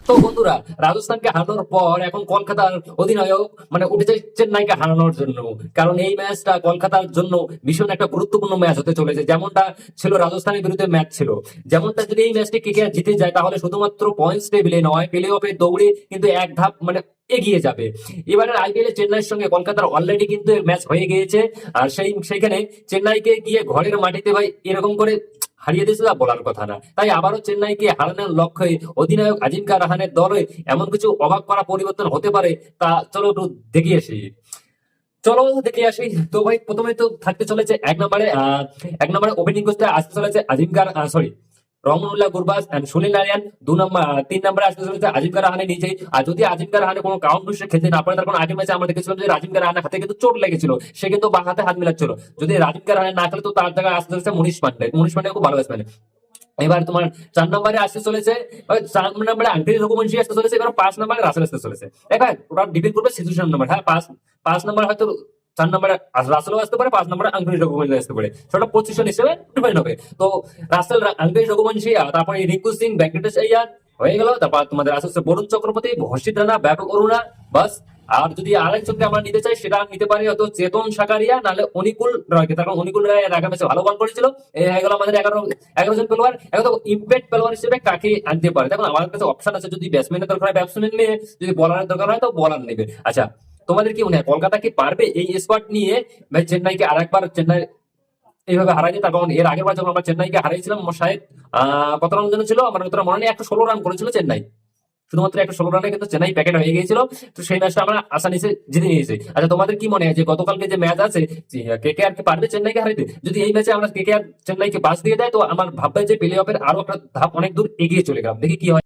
তো বন্ধুরা, রাজস্থানকে হারানোর পর এখন কলকাতার অধিনায়ক মানে উঠেছে চেন্নাইকে হারানোর জন্য। কারণ এই ম্যাচটা কলকাতার জন্য ভীষণ একটা গুরুত্বপূর্ণ ম্যাচ হতে চলেছে। যেমনটা ছিল রাজস্থানের বিরুদ্ধে ম্যাচ ছিল, যেমনটা যদি এই ম্যাচটি কেকেআর জিতে যায় তাহলে শুধুমাত্র পয়েন্টস টেবিলে নয়, প্লে অফে দৌড়ে কিন্তু এক ধাপ মানে এগিয়ে যাবে। এবারের আইপিএল চেন্নাইয়ের সঙ্গে কলকাতার অলরেডি কিন্তু ম্যাচ হয়ে গিয়েছে। আর সেইখানে চেন্নাইকে গিয়ে ঘরের মাটিতে ভাই এরকম করে হারিয়ে দিয়েছে তা বলার কথা না। তাই আবারও চেন্নাইকে হারানোর লক্ষ্যে অধিনায়ক আজিঙ্কা রাহানের দলে এমন কিছু অবাক করা পরিবর্তন হতে পারে, তা চলো একটু দেখে আসি। চলো দেখে আসি। তো ভাই প্রথমে তো থাকতে চলেছে এক নম্বরে ওপেনিং করতে আসতে চলেছে আজিঙ্কা, সরি, রহমানুল্লাহ গুরবাজ এন্ড সুনীল নারিয়ান। 3 নম্বরে আসতে চলেছে আজিঙ্কা রাহানে নিজেই। আর যদি আজিঙ্কা রাহানে কোনো কারণ বশত খেলতে না পারে, তার কোনো আগের ম্যাচে আমরা দেখেছিলাম যে আজিঙ্কা রাহানের হাতে কিন্তু চোট লেগেছিল, সে কিন্তু বাঁ হাতে হাত মিলাচ্ছিল। যদি আজিঙ্কা রাহানে না খেলে তো তার জায়গায় আসতে চলেছে মনীষ পান্ডে খুব ভালো ব্যাটসম্যান। এবার তোমার 4 নম্বরে আসতে চলেছে, 4 নম্বরে আঙ্কেল রঘুবংশী আসতে চলেছে। এবার 5 নম্বরে রাসেল আসতে চলেছে। এবার ওরা ডিপেন্ড করবে সিচুয়েশন নম্বর। হ্যাঁ, পাঁচ নম্বর হয়তো 4 নম্বরে রাসেলও আসতে পারে, 5 নম্বরে আঙ্কেল রঘুবংশী আসতে পারে, সেটা পজিশন হিসেবে ডিপেন্ড হবে। তো রাসেল, আঙ্কেল রঘুবংশী, আর তারপরে রিঙ্কু সিং, ভেঙ্কটেশ আইয়ার হয়ে গেল। তারপর তোমাদের আসছে বরুণ চক্রবর্তী, হর্ষিত রানা, ব্যাপক অরুণা, বাস। আর যদি আরেকজনকে আমরা নিতে চাই, সেটা নিতে পারি হয়তো চেতন সাকারিয়া, নাহলে অনুকূল রায়কে। তার কারণ অনুকূল রায় এর আগে ম্যাচে ভালো বল করেছিল। এই হয়ে গেল আমাদের 11 জন প্লেয়ার। এখন তো ইম্প্যাক্ট প্লেয়ার হিসেবে কাকে আনতে পারে? দেখুন আমাদের কাছে অপশন আছে, যদি ব্যাটসম্যানের দরকার হয় ব্যাটসম্যান নেবে, যদি বলারের দরকার হয় তো বলার নেবে। আচ্ছা, তোমাদের কি মনে হয় কলকাতা কি পারবে এই স্কোয়াড নিয়ে ভাই চেন্নাইকে আরেকবার চেন্নাই এইভাবে হারাইছে? তার কারণ এর আগের বার যখন আমরা চেন্নাইকে হারাইছিলাম, শায়দ কত রান যেন ছিল আমার অতটা মনে নেই, 116 রান করেছিল চেন্নাই। শুধুমাত্র 116 রানে কিন্তু চেন্নাই প্যাকেট হয়ে গিয়েছিল। তো সেই ম্যাচটা আমরা আসানি সে জিতে নিয়েছি। আচ্ছা, তোমাদের কি মনে হয় যে গতকালকে যে ম্যাচ আছে, কেকেআর কি পারবে চেন্নাইকে হারাইতে? যদি এই ম্যাচে আমরা কেকেআর চেন্নাইকে বাস দিয়ে দেয়, তো আমার ভাববে যে প্লে অফের আরো একটা ধাপ অনেক দূর এগিয়ে চলে গেলাম। দেখি কি হয়।